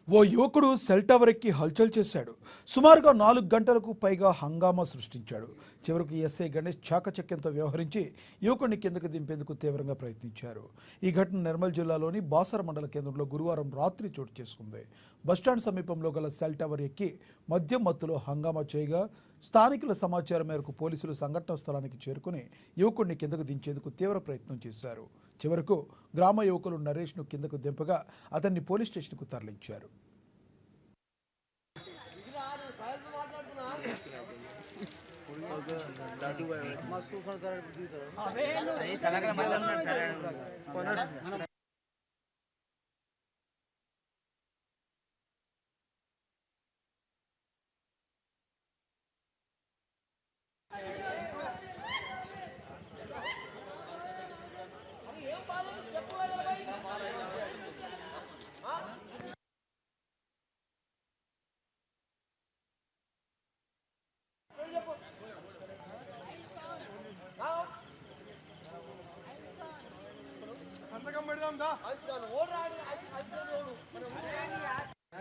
ఓ యువకుడు cell tower ఎక్కి హల్చల్ చేశాడు. సుమారుగా 4 గంటలకు పైగా హంగామా సృష్టించాడు. చివరకు ఎస్ఐ గణేష్ చాకచక్యంతో వ్యవహరించి యువకుడిని కిందకు దింపేందుకు తీవ్రంగా ప్రయత్నించారు. ఈ ఘటన నిర్మల్ జిల్లాలోని బాసర మండల కేంద్రంలో గురువారం రాత్రి చోటు చేసుకుంది. బస్టాండ్ సమీపంలో గల సెల్ టవర్ ఎక్కి మద్యం మత్తులో హంగామా చేయగా స్థానికుల సమాచారం మేరకు పోలీసులు సంఘటనా స్థలానికి చేరుకుని యువకుడిని కిందకు దించేందుకు తీవ్ర ప్రయత్నం చేశారు. చివరకు గ్రామ యువకులు నరేష్ను కిందకు దింపగా అతన్ని పోలీస్ స్టేషన్కు తరలించారు.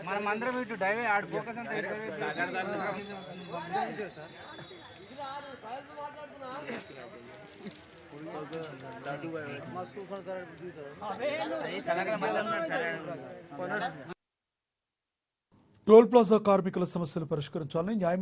మనమందరం ఇటు డైవే ఆడు ఫోకస్ అంతా టోల్ ప్లాజా కార్మికుల సమస్యలు పరిష్కరించాలని న్యాయ